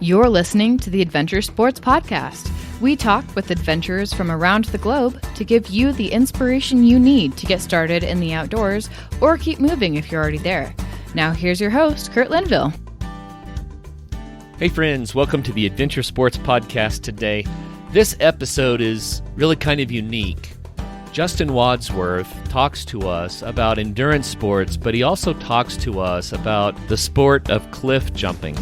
You're listening to the Adventure Sports Podcast. We talk with adventurers from around the globe to give you the inspiration you need to get started in the outdoors or keep moving if you're already there. Now here's your host, Kurt Linville. Hey friends, welcome to the Adventure Sports Podcast today. This episode is really kind of unique. Justin Wadsworth talks to us about endurance sports, but he also talks to us about the sport of cliff jumping.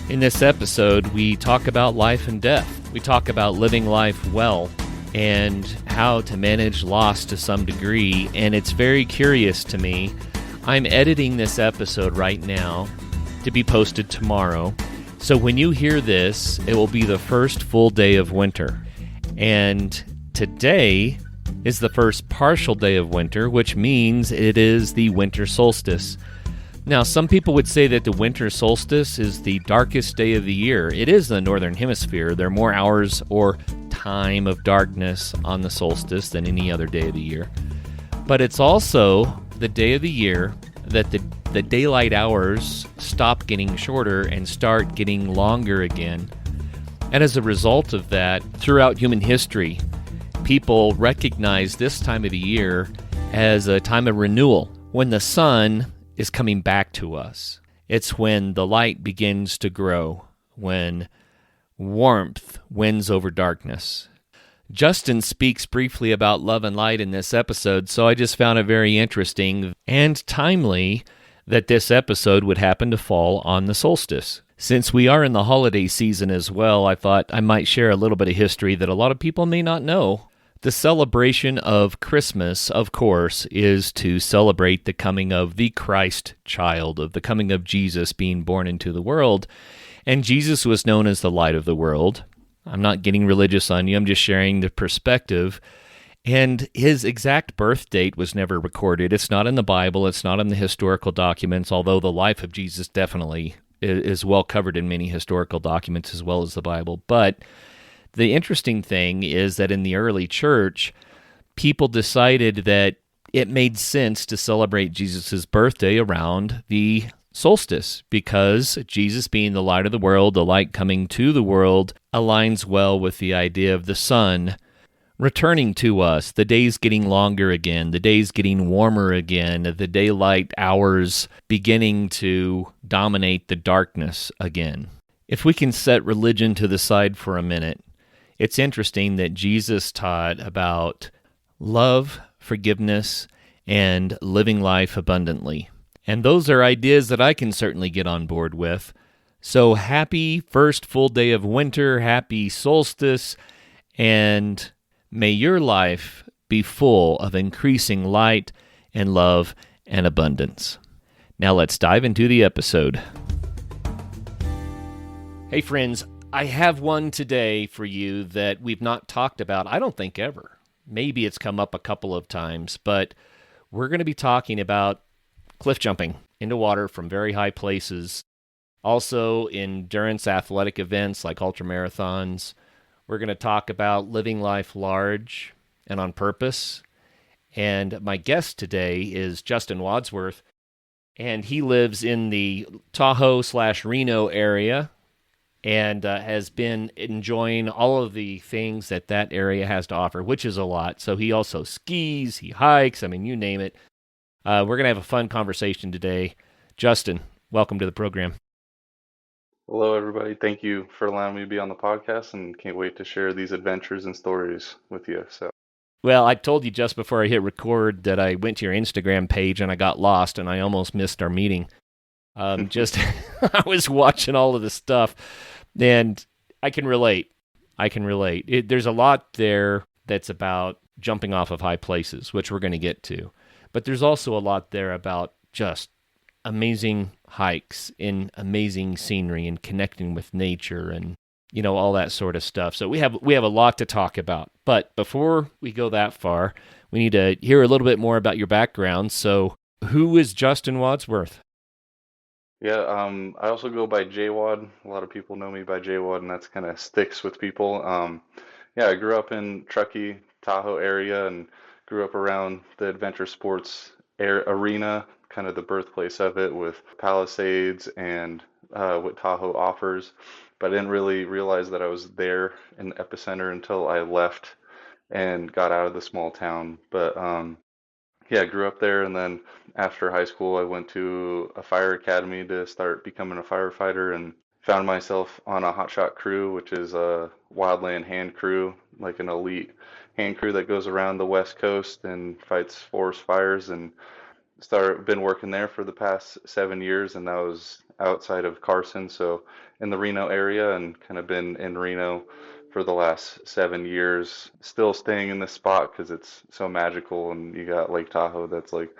In this episode, we talk about life and death. We talk about living life well and how to manage loss to some degree, and it's very curious to me. I'm editing this episode right now to be posted tomorrow. So when you hear this, it will be the first full day of winter. And today is the first partial day of winter, which means it is the winter solstice. Now, some people would say that the winter solstice is the darkest day of the year. It is the northern hemisphere. There are more hours or time of darkness on the solstice than any other day of the year. But it's also the day of the year that the daylight hours stop getting shorter and start getting longer again. And as a result of that, throughout human history, people recognize this time of the year as a time of renewal, when the sun is coming back to us. It's when the light begins to grow, when warmth wins over darkness. Justin speaks briefly about love and light in this episode, so I just found it very interesting and timely that this episode would happen to fall on the solstice. Since we are in the holiday season as well, I thought I might share a little bit of history that a lot of people may not know. The celebration of Christmas, of course, is to celebrate the coming of the Christ child, of the coming of Jesus being born into the world. And Jesus was known as the light of the world. I'm not getting religious on you, I'm just sharing the perspective. And his exact birth date was never recorded. It's not in the Bible, it's not in the historical documents, although the life of Jesus definitely is well covered in many historical documents as well as the Bible. But the interesting thing is that in the early church, people decided that it made sense to celebrate Jesus' birthday around the solstice because Jesus being the light of the world, the light coming to the world, aligns well with the idea of the sun returning to us, the days getting longer again, the days getting warmer again, the daylight hours beginning to dominate the darkness again. If we can set religion to the side for a minute, it's interesting that Jesus taught about love, forgiveness, and living life abundantly. And those are ideas that I can certainly get on board with. So happy first full day of winter, happy solstice, and may your life be full of increasing light and love and abundance. Now let's dive into the episode. Hey friends, I have one today for you that we've not talked about, I don't think ever. Maybe it's come up a couple of times, but we're going to be talking about cliff jumping into water from very high places. Also, endurance athletic events like ultramarathons. We're going to talk about living life large and on purpose. And my guest today is Justin Wadsworth, and he lives in the Tahoe/Reno area, and has been enjoying all of the things that that area has to offer, which is a lot. So he also skis, he hikes, I mean, you name it. We're going to have a fun conversation today. Justin, welcome to the program. Hello, everybody. Thank you for allowing me to be on the podcast, and can't wait to share these adventures and stories with you. Well, I told you just before I hit record that I went to your Instagram page and I got lost and I almost missed our meeting. I was watching all of this stuff, and I can relate. There's a lot there that's about jumping off of high places, which we're going to get to. But there's also a lot there about just amazing hikes in amazing scenery and connecting with nature and, you know, all that sort of stuff. So we have a lot to talk about. But before we go that far, we need to hear a little bit more about your background. So who is Justin Wadsworth? Yeah, I also go by JWAD. A lot of people know me by JWAD, and that's kind of sticks with people. I grew up in Truckee, Tahoe area, and grew up around the adventure sports arena, kind of the birthplace of it with Palisades and what Tahoe offers. but I didn't really realize that I was there in the epicenter until I left and got out of the small town. But yeah, I grew up there, and then after high school, I went to a fire academy to start becoming a firefighter, and found myself on a hotshot crew, which is a wildland hand crew, like an elite hand crew that goes around the West Coast and fights forest fires. And been working there for the past 7 years, and that was outside of Carson, so in the Reno area, and kind of been in Reno for the last 7 years. Still staying in this spot because it's so magical, and you got Lake Tahoe that's like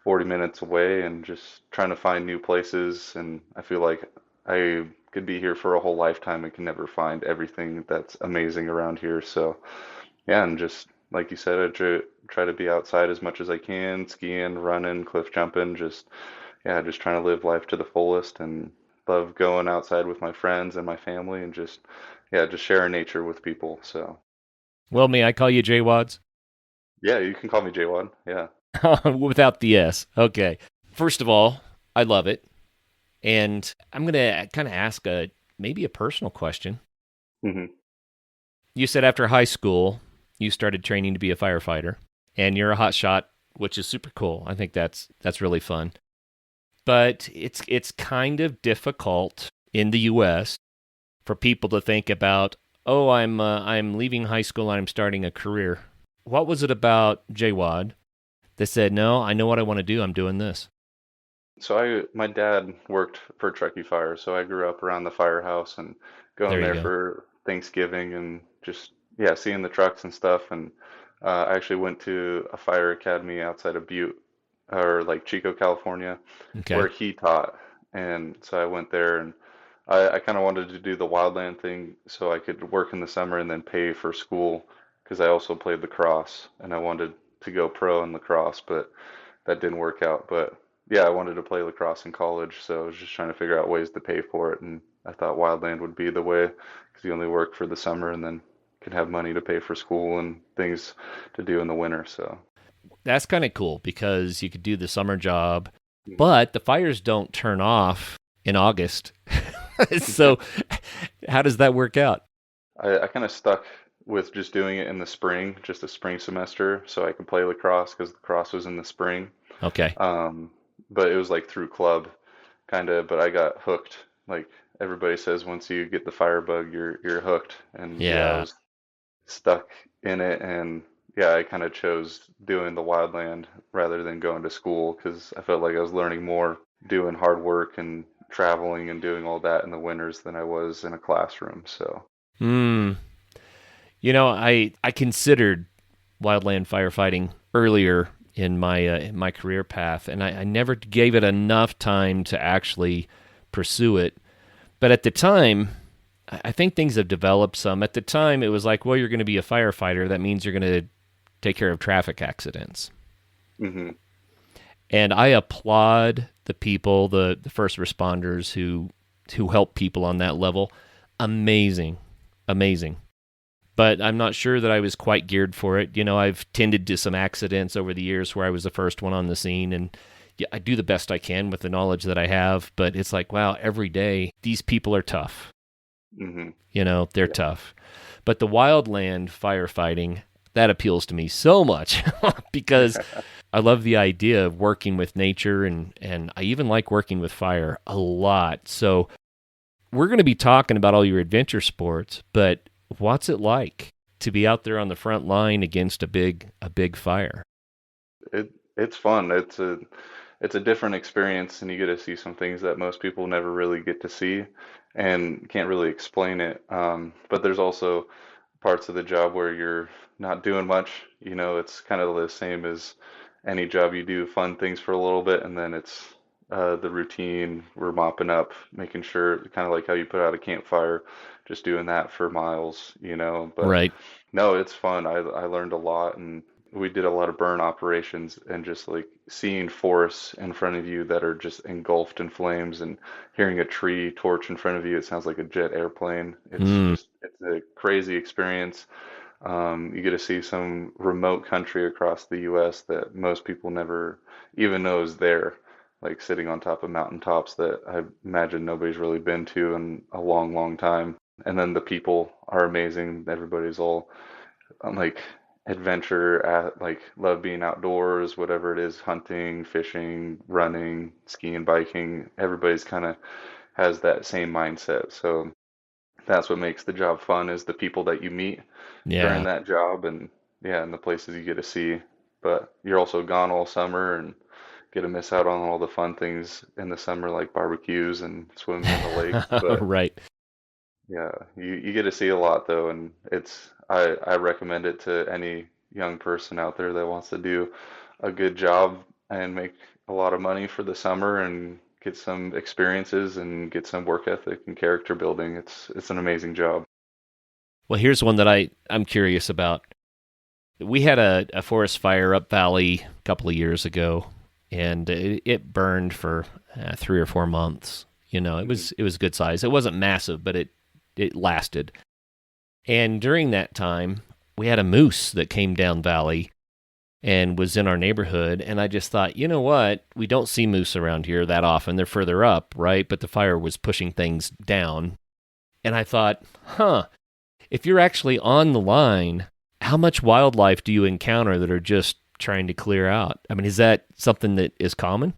40 minutes away, and just trying to find new places. And I feel like I could be here for a whole lifetime and can never find everything that's amazing around here. So yeah, and just like you said, try to be outside as much as I can, skiing, running, cliff jumping, just yeah, just trying to live life to the fullest, and love going outside with my friends and my family, and just yeah, just sharing nature with people. So Well, may I call you J Wads? yeah, you can call me J1. Yeah. Without the S. Okay. First of all, I love it. And I'm going to kind of ask maybe a personal question. hmm You said after high school, you started training to be a firefighter, and you're a hot shot, which is super cool. I think that's really fun. But it's kind of difficult in the U.S. for people to think about, oh, I'm leaving high school and I'm starting a career. What was it about JWAD that said, no, I know what I want to do. I'm doing this. So my dad worked for Truckee Fire, so I grew up around the firehouse and going There you there go. for Thanksgiving, and just yeah, seeing the trucks and stuff. And I actually went to a fire academy outside of Butte, or like Chico, California, Okay. where he taught. And so I went there, and I kind of wanted to do the wildland thing so I could work in the summer and then pay for school, because I also played lacrosse and I wanted to go pro in lacrosse, but that didn't work out. But yeah, I wanted to play lacrosse in college, so I was just trying to figure out ways to pay for it. And I thought wildland would be the way, because you only work for the summer and then can have money to pay for school and things to do in the winter. So That's kind of cool because you could do the summer job, Mhm. but the fires don't turn off in August. So how does that work out? I kind of stuck with just doing it in the spring, just a spring semester, so I could play lacrosse because lacrosse was in the spring. Okay. Um, but it was like through club, kind of. But I got hooked. Like everybody says, once you get the fire bug, you're hooked. And yeah, I Yeah. was stuck in it. And yeah, I kind of chose doing the wildland rather than going to school, because I felt like I was learning more doing hard work and traveling and doing all that in the winters than I was in a classroom. So. Hmm. I considered wildland firefighting earlier in my career path, and I never gave it enough time to actually pursue it. But at the time, I think things have developed some. At the time, it was like, well, you're going to be a firefighter. That means you're going to take care of traffic accidents. hmm And I applaud the people, the first responders who help people on that level. Amazing, amazing. But I'm not sure that I was quite geared for it. I've tended to some accidents over the years where I was the first one on the scene, and yeah, I do the best I can with the knowledge that I have. But it's like, wow, every day these people are tough. hmm They're tough. But the wildland firefighting, that appeals to me so much because I love the idea of working with nature, and I even like working with fire a lot. So we're going to be talking about all your adventure sports, but what's it like to be out there on the front line against a big fire? It's fun. It's a different experience, and you get to see some things that most people never really get to see and can't really explain it. But there's also parts of the job where you're not doing much. It's kind of the same as any job. You do fun things for a little bit, and then it's the routine. We're mopping up, making sure, kind of like how you put out a campfire, just doing that for miles. But Right. no, it's fun. I learned a lot, and we did a lot of burn operations, and just like seeing forests in front of you that are just engulfed in flames, and hearing a tree torch in front of you. It sounds like a jet airplane. Mm, It's a crazy experience. You get to see some remote country across the U.S. that most people never even know is there. like sitting on top of mountaintops that I imagine nobody's really been to in a long, long time. And then the people are amazing. Everybody's all like adventure at like love being outdoors, whatever it is, hunting, fishing, running, skiing, biking. Everybody's kind of has that same mindset. So that's what makes the job fun is the people that you meet during Yeah. that job and yeah, and the places you get to see. But you're also gone all summer and get to miss out on all the fun things in the summer like barbecues and swimming in the lakes. But Right. yeah, you get to see a lot though, and I recommend it to any young person out there that wants to do a good job and make a lot of money for the summer and get some experiences and get some work ethic and character building. It's an amazing job. Well, here's one that I'm curious about. We had a forest fire up valley a couple of years ago, and it burned for 3 or 4 months. It Hmm. was good size. It wasn't massive, but it lasted. And during that time, we had a moose that came down valley and was in our neighborhood. And I just thought, you know what? We don't see moose around here that often. They're further up, right? But the fire was pushing things down. And I thought, if you're actually on the line, how much wildlife do you encounter that are just trying to clear out? I mean, is that something that is common?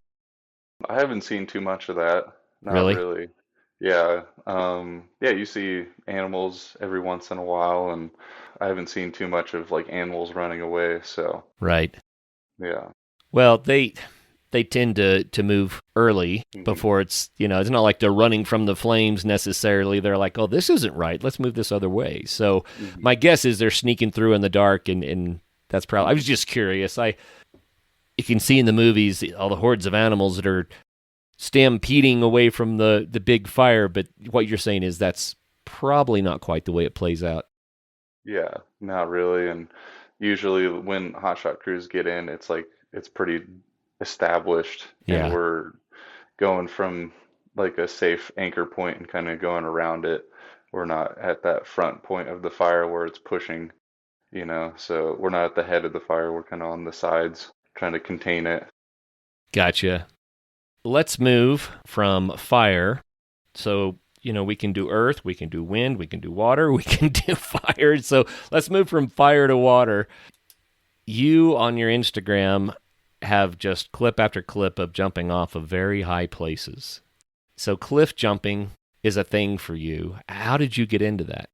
I haven't seen too much of that. Not Really? really. Yeah. Yeah, you see animals every once in a while, and I haven't seen too much of like animals running away. So Right. yeah. Well, they tend to move early Hmm. before it's not like they're running from the flames necessarily. They're like, oh, this isn't right. Let's move this other way. So Hmm. my guess is they're sneaking through in the dark, and that's probably. I was just curious. You can see in the movies all the hordes of animals that are stampeding away from the big fire, but what you're saying is that's probably not quite the way it plays out. Yeah, not really. And usually when hotshot crews get in, it's like it's pretty established, and Yeah. we're going from like a safe anchor point and kind of going around it. We're not at that front point of the fire where it's pushing, so we're not at the head of the fire. We're kind of on the sides trying to contain it. Gotcha. Let's move from fire. So, we can do earth, we can do wind, we can do water, we can do fire. So let's move from fire to water. You on your Instagram have just clip after clip of jumping off of very high places. So cliff jumping is a thing for you. How did you get into that?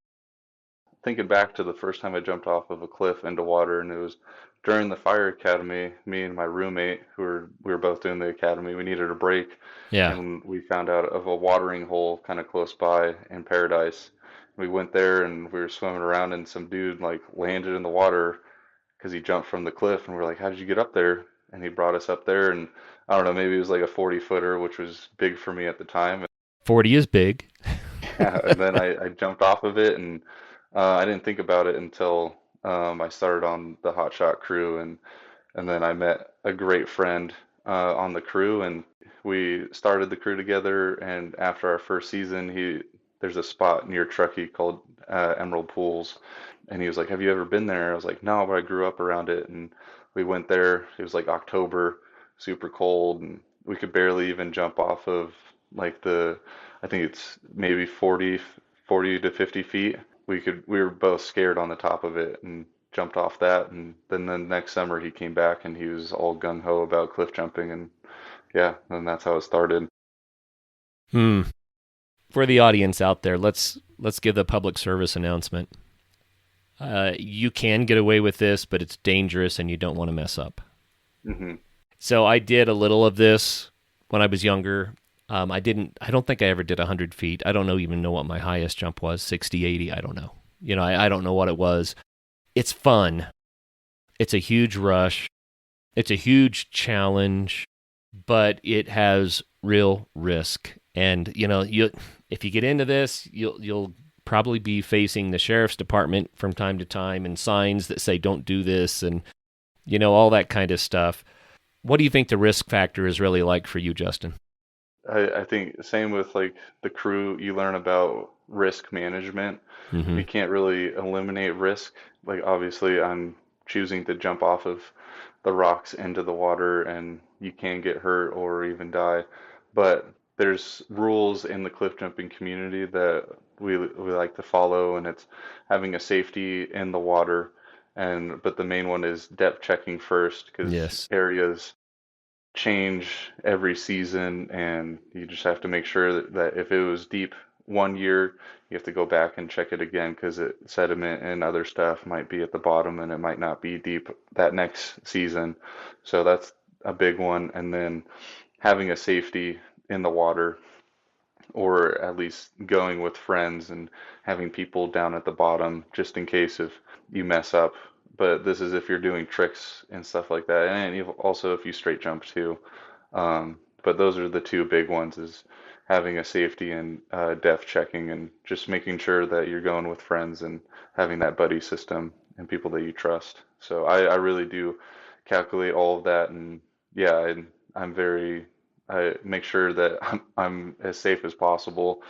Thinking back to the first time I jumped off of a cliff into water, and it was during the fire academy. Me and my roommate, we were both doing the academy, we needed a break, Yeah. and we found out of a watering hole kind of close by in Paradise. We went there and we were swimming around, and some dude like landed in the water because he jumped from the cliff, and we are like, "How did you get up there?" And he brought us up there, and I don't know, maybe it was like a 40 footer, which was big for me at the time. 40 is big. Yeah, and then I jumped off of it, and I didn't think about it until I started on the Hot Shot crew, and then I met a great friend on the crew, and we started the crew together. And after our first season, there's a spot near Truckee called Emerald Pools, and he was like, "Have you ever been there?" I was like, "No, but I grew up around it." And we went there. It was like October, super cold, and we could barely even jump off of like I think it's maybe 40 to 50 feet. We were both scared on the top of it and jumped off that. And then the next summer he came back and he was all gung ho about cliff jumping. And yeah, and that's how it started. Hmm. For the audience out there, let's give the public service announcement. You can get away with this, but it's dangerous and you don't want to mess up. Hmm. So I did a little of this when I was younger. I don't think I ever did 100 feet. I don't even know what my highest jump was, 60, 80. I don't know. I don't know what it was. It's fun. It's a huge rush. It's a huge challenge, but it has real risk. And, if you get into this, you'll probably be facing the sheriff's department from time to time and signs that say don't do this and, all that kind of stuff. What do you think the risk factor is really like for you, Justin? I think same with like the crew, you learn about risk management. Mm-hmm. You can't really eliminate risk. Like obviously I'm choosing to jump off of the rocks into the water and you can get hurt or even die. But there's rules in the cliff jumping community that we like to follow, and it's having a safety in the water. And but the main one is depth checking first because Yes. areas change every season, and you just have to make sure that if it was deep one year, you have to go back and check it again because sediment and other stuff might be at the bottom and it might not be deep that next season. So that's a big one. And then having a safety in the water, or at least going with friends and having people down at the bottom just in case if you mess up. But this is if you're doing tricks and stuff like that, and also if you straight jump too. But those are the two big ones: is having a safety and depth checking, and just making sure that you're going with friends and having that buddy system and people that you trust. So I really do calculate all of that, and yeah, I'm very I make sure that I'm as safe as possible.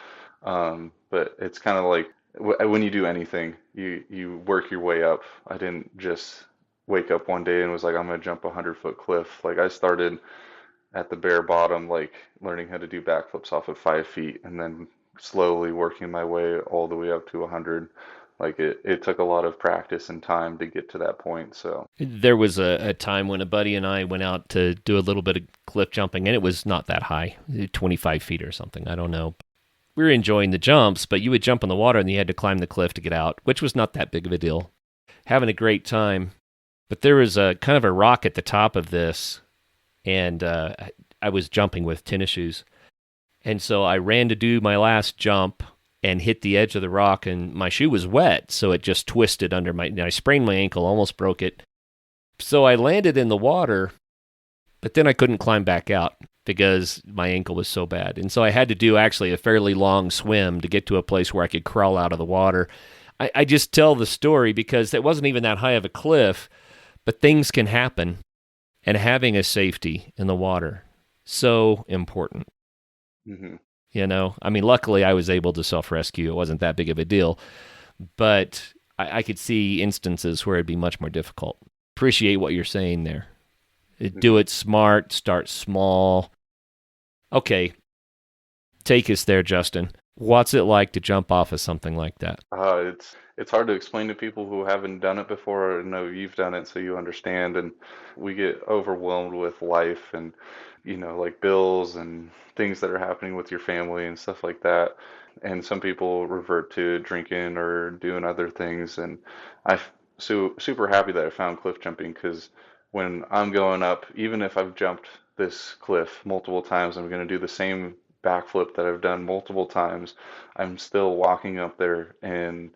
But it's kind of like when you do anything, you work your way up. I didn't just wake up one day and was like, I'm gonna jump a 100-foot cliff. Like I started at the bare bottom, like learning how to do backflips off of 5 feet, and then slowly working my way all the way up to 100. Like it took a lot of practice and time to get to that point. So There was a time when a buddy and I went out to do a little bit of cliff jumping, and it was not that high, 25 feet or something. I don't know. We were enjoying the jumps, but you would jump in the water and you had to climb the cliff to get out, which was not that big of a deal. Having a great time. But there was a kind of a rock at the top of this, and I was jumping with tennis shoes. And so I ran to do my last jump and hit the edge of the rock, and my shoe was wet, so it just twisted under my. I sprained my ankle, almost broke it. So I landed in the water, but then I couldn't climb back out because my ankle was so bad. And so I had to do actually a fairly long swim to get to a place where I could crawl out of the water. I just tell the story because it wasn't even that high of a cliff, but things can happen, and having a safety in the water, so important. hmm You know, I mean, luckily I was able to self-rescue. It wasn't that big of a deal, but I could see instances where it'd be much more difficult. Appreciate what you're saying there. Do it smart, start small. Okay, take us there, Justin. What's it like to jump off of something like that? it's hard to explain to people who haven't done it before. I know you've done it, so you understand. And we get overwhelmed with life and, like bills and things that are happening with your family and stuff like that. And some people revert to drinking or doing other things. And I'm super happy that I found cliff jumping because when I'm going up, even if I've jumped this cliff multiple times, I'm going to do the same backflip that I've done multiple times. I'm still walking up there and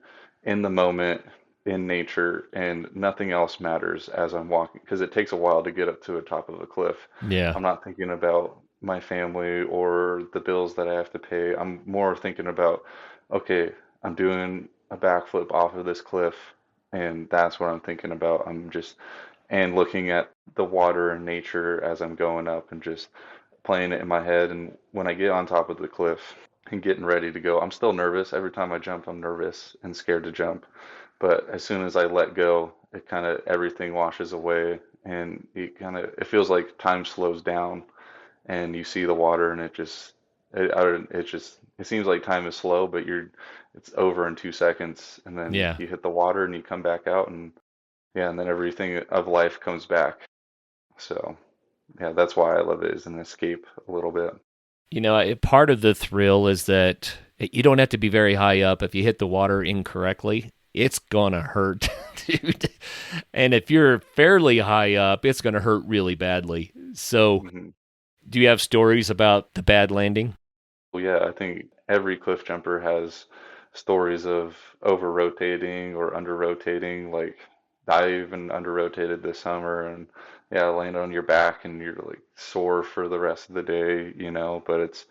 in the moment, in nature, and nothing else matters as I'm walking because it takes a while to get up to the top of a cliff. Yeah. I'm not thinking about my family or the bills that I have to pay. I'm more thinking about, okay, I'm doing a backflip off of this cliff, and that's what I'm thinking about. And looking at the water and nature as I'm going up and just playing it in my head. And when I get on top of the cliff and getting ready to go, I'm still nervous. Every time I jump, I'm nervous and scared to jump. But as soon as I let go, it kind of everything washes away, and it feels like time slows down, and you see the water, and it seems like time is slow, but it's over in 2 seconds, and then Yeah. you hit the water and you come back out, and yeah, and then everything of life comes back. So yeah, that's why I love it as an escape a little bit. You know, part of the thrill is that you don't have to be very high up. If you hit the water incorrectly, it's going to hurt, dude. And if you're fairly high up, it's going to hurt really badly. So, hmm do you have stories about the bad landing? Well, yeah, I think every cliff jumper has stories of over rotating or under rotating. Like I even under rotated this summer, and yeah, land on your back and you're like sore for the rest of the day, but it's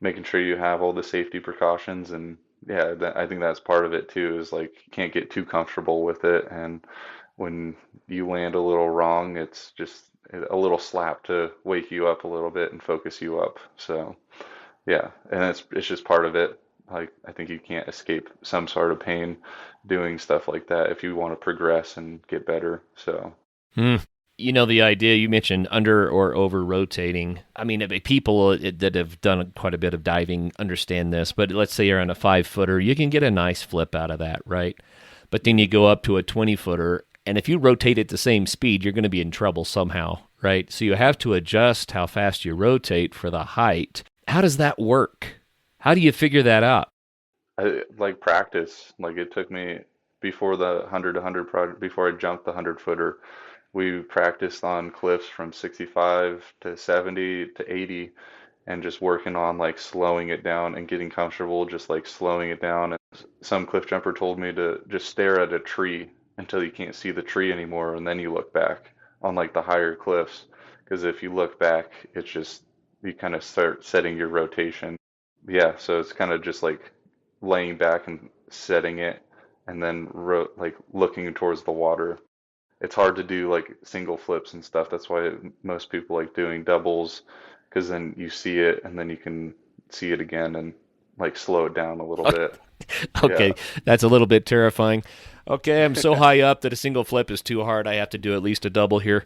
making sure you have all the safety precautions. And yeah, I think that's part of it too, is like you can't get too comfortable with it. And when you land a little wrong, it's just a little slap to wake you up a little bit and focus you up. So yeah, and it's just part of it. Like I think you can't escape some sort of pain doing stuff like that if you want to progress and get better. So Hmm. You know, the idea you mentioned under or over rotating. I mean, people that have done quite a bit of diving understand this, but let's say you're on a 5-footer, you can get a nice flip out of that, right? But then you go up to a 20-footer, and if you rotate at the same speed, you're going to be in trouble somehow, right? So you have to adjust how fast you rotate for the height. How does that work? How do you figure that out? Like practice. Like it took me before the 100 to 100 project, before I jumped the 100-footer, we practiced on cliffs from 65 to 70 to 80 and just working on like slowing it down and getting comfortable, just like slowing it down. And some cliff jumper told me to just stare at a tree until you can't see the tree anymore, and then you look back on like the higher cliffs. Because if you look back, it's just you kind of start setting your rotation. Yeah, so it's kind of just like laying back and setting it, and then like looking towards the water. It's hard to do like single flips and stuff. That's why most people like doing doubles, because then you see it and then you can see it again and like slow it down a little bit. Okay, Yeah. that's a little bit terrifying. Okay, I'm so high up that a single flip is too hard. I have to do at least a double here.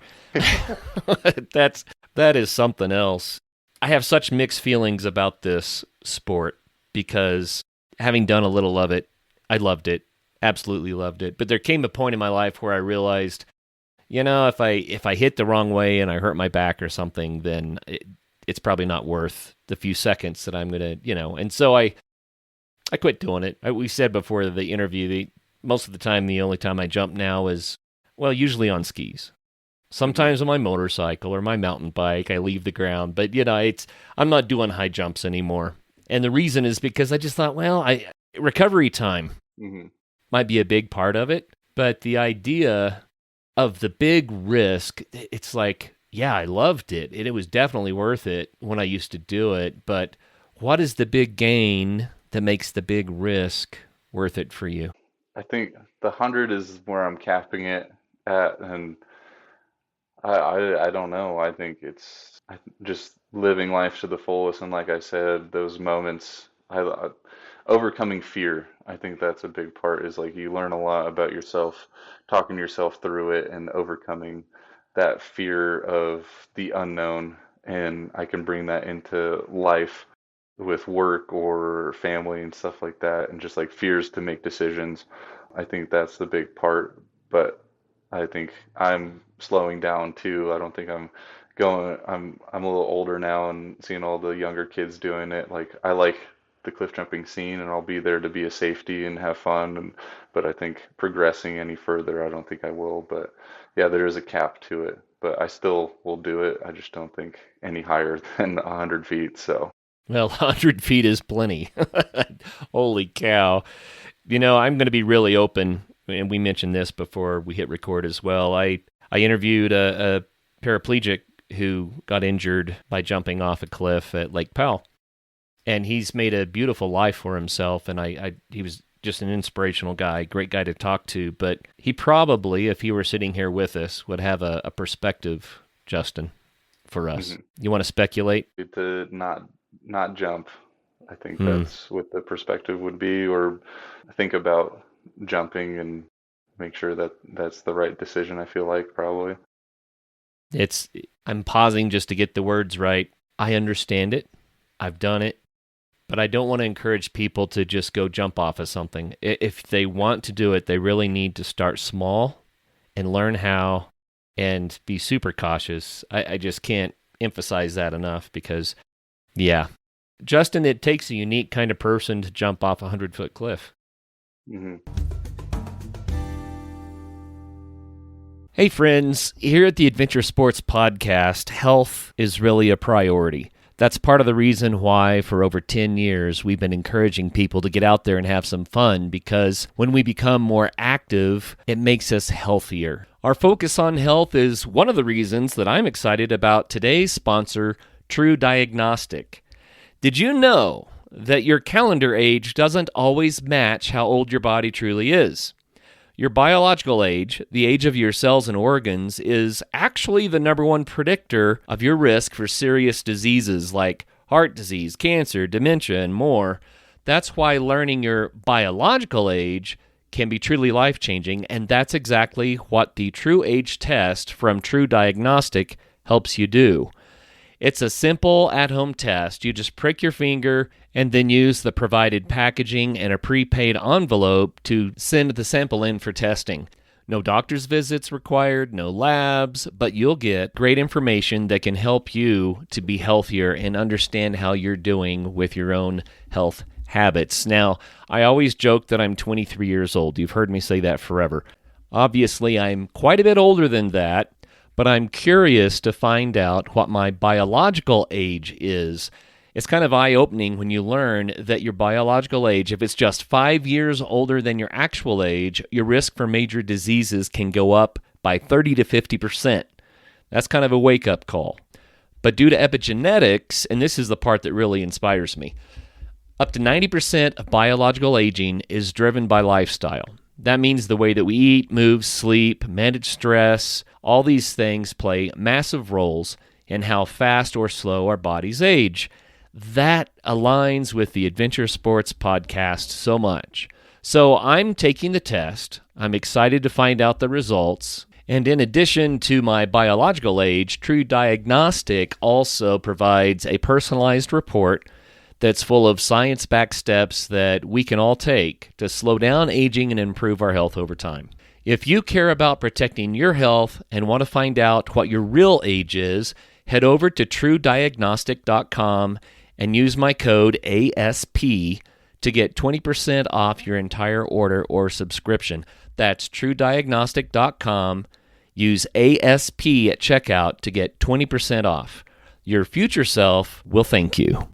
That is something else. I have such mixed feelings about this sport because having done a little of it, I loved it. Absolutely loved it. But there came a point in my life where I realized, you know, if I hit the wrong way and I hurt my back or something, then it's probably not worth the few seconds that I'm going to, and so I quit doing it. We said before the interview, most of the time, the only time I jump now is, well, usually on skis. Sometimes on my motorcycle or my mountain bike, I leave the ground. But, I'm not doing high jumps anymore. And the reason is because I just thought, well, recovery time might be a big part of it. But the idea of the big risk, it's like, yeah, I loved it. And it was definitely worth it when I used to do it. But what is the big gain that makes the big risk worth it for you? I think the 100 is where I'm capping it at, and I don't know. I think it's just living life to the fullest, and like I said, those moments, overcoming fear. I think that's a big part. Is like you learn a lot about yourself, talking yourself through it, and overcoming that fear of the unknown. And I can bring that into life with work or family and stuff like that, and just like fears to make decisions. I think that's the big part, but I think I'm slowing down too. I don't think I'm a little older now and seeing all the younger kids doing it. Like I like the cliff jumping scene and I'll be there to be a safety and have fun, but I think progressing any further, I don't think I will. But yeah, there is a cap to it, but I still will do it. I just don't think any higher than 100 feet. So Well, 100 feet is plenty. Holy cow. I'm going to be really open, and we mentioned this before we hit record as well. I interviewed a paraplegic who got injured by jumping off a cliff at Lake Powell, and he's made a beautiful life for himself, and he was just an inspirational guy, great guy to talk to, but he probably, if he were sitting here with us, would have a perspective, Justin, for us. You want to speculate? to not jump. I think that's what the perspective would be, or think about jumping and make sure that that's the right decision. I feel like probably. I'm pausing just to get the words right. I understand it. I've done it. But I don't want to encourage people to just go jump off of something. If they want to do it, they really need to start small and learn how and be super cautious. I just can't emphasize that enough because, yeah. Justin, it takes a unique kind of person to jump off a 100-foot cliff. Mm-hmm. Hey friends, here at the Adventure Sports Podcast, health is really a priority. That's part of the reason why for over 10 years we've been encouraging people to get out there and have some fun, because when we become more active, it makes us healthier. Our focus on health is one of the reasons that I'm excited about today's sponsor, True Diagnostic. Did you know that your calendar age doesn't always match how old your body truly is? Your biological age, the age of your cells and organs, is actually the number one predictor of your risk for serious diseases like heart disease, cancer, dementia, and more. That's why learning your biological age can be truly life-changing, and that's exactly what the True Age test from True Diagnostic helps you do. It's a simple at-home test. You just prick your finger and then use the provided packaging and a prepaid envelope to send the sample in for testing. No doctor's visits required, no labs, but you'll get great information that can help you to be healthier and understand how you're doing with your own health habits. Now, I always joke that I'm 23 years old. You've heard me say that forever. Obviously, I'm quite a bit older than that, but I'm curious to find out what my biological age is. It's kind of eye-opening when you learn that your biological age, if it's just 5 years older than your actual age, your risk for major diseases can go up by 30 to 50%. That's kind of a wake-up call. But due to epigenetics, and this is the part that really inspires me, up to 90% of biological aging is driven by lifestyle. That means the way that we eat, move, sleep, manage stress, all these things play massive roles in how fast or slow our bodies age. That aligns with the Adventure Sports podcast so much. So I'm taking the test. I'm excited to find out the results. And in addition to my biological age, True Diagnostic also provides a personalized report that's full of science-backed steps that we can all take to slow down aging and improve our health over time. If you care about protecting your health and want to find out what your real age is, head over to truediagnostic.com and use my code ASP to get 20% off your entire order or subscription. That's truediagnostic.com. Use ASP at checkout to get 20% off. Your future self will thank you.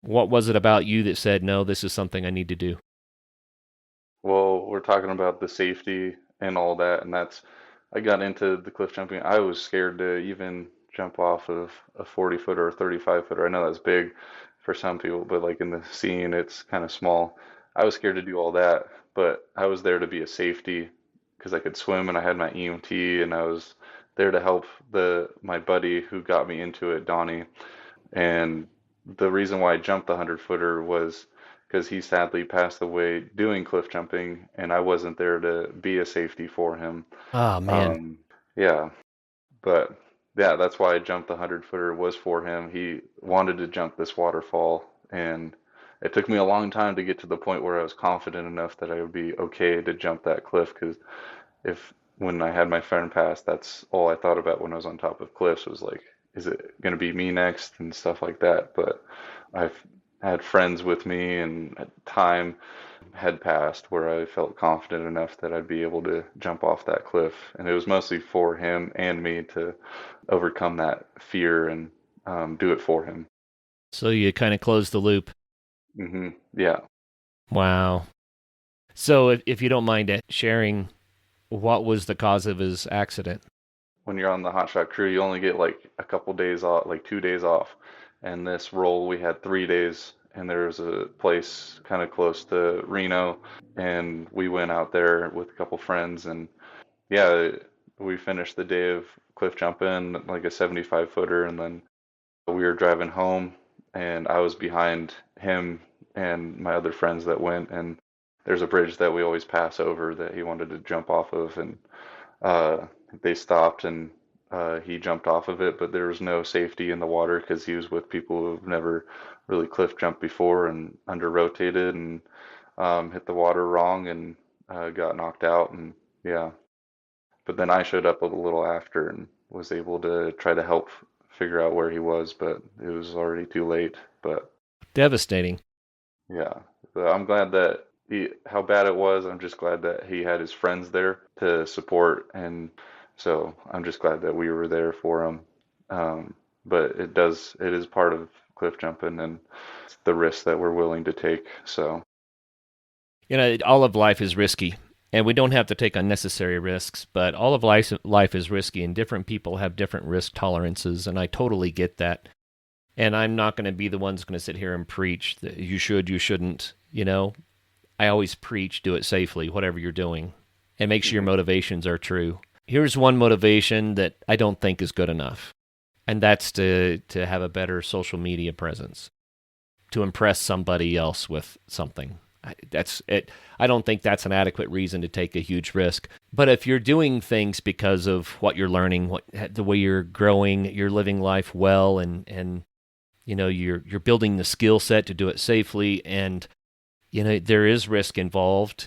What was it about you that said, no, this is something I need to do? Well, we're talking about the safety and all that, and I got into the cliff jumping. I was scared to even jump off of a 40-footer or 35-footer. I know that's big for some people, but like in the scene, it's kind of small. I was scared to do all that, but I was there to be a safety because I could swim and I had my EMT, and I was there to help my buddy who got me into it, Donnie. And the reason why I jumped the 100-footer was because he sadly passed away doing cliff jumping, and I wasn't there to be a safety for him. Oh, man. Yeah, but yeah, that's why I jumped the 100-footer was for him. He wanted to jump this waterfall, and it took me a long time to get to the point where I was confident enough that I would be okay to jump that cliff. Because when I had my friend pass, that's all I thought about when I was on top of cliffs was like, is it going to be me next and stuff like that. But I've had friends with me, and time had passed where I felt confident enough that I'd be able to jump off that cliff. And it was mostly for him and me to overcome that fear and do it for him. So you kind of closed the loop. Yeah. Wow. So if you don't mind sharing, what was the cause of his accident? When you're on the hotshot crew, you only get like a couple days off, like 2 days off. And this roll, we had 3 days, and there was a place kind of close to Reno, and we went out there with a couple friends, and yeah, we finished the day of cliff jumping, like a 75-footer, and then we were driving home, and I was behind him and my other friends that went, and there's a bridge that we always pass over that he wanted to jump off of, and they stopped, and he jumped off of it, but there was no safety in the water because he was with people who've never really cliff jumped before and under rotated and hit the water wrong and got knocked out. And yeah, but then I showed up a little after and was able to try to help figure out where he was, but it was already too late. But devastating. Yeah, but I'm glad that how bad it was, I'm just glad that he had his friends there to support, and so I'm just glad that we were there for him. But it is part of cliff jumping and the risks that we're willing to take. So, all of life is risky, and we don't have to take unnecessary risks, but all of life is risky, and different people have different risk tolerances, and I totally get that. And I'm not going to be the one that's going to sit here and preach that you should, you shouldn't, I always preach, do it safely, whatever you're doing, and make sure your motivations are true. Here's one motivation that I don't think is good enough, and that's to have a better social media presence, to impress somebody else with something. That's it. I don't think that's an adequate reason to take a huge risk. But if you're doing things because of what you're learning, the way you're growing, you're living life well, and you're building the skill set to do it safely, and there is risk involved,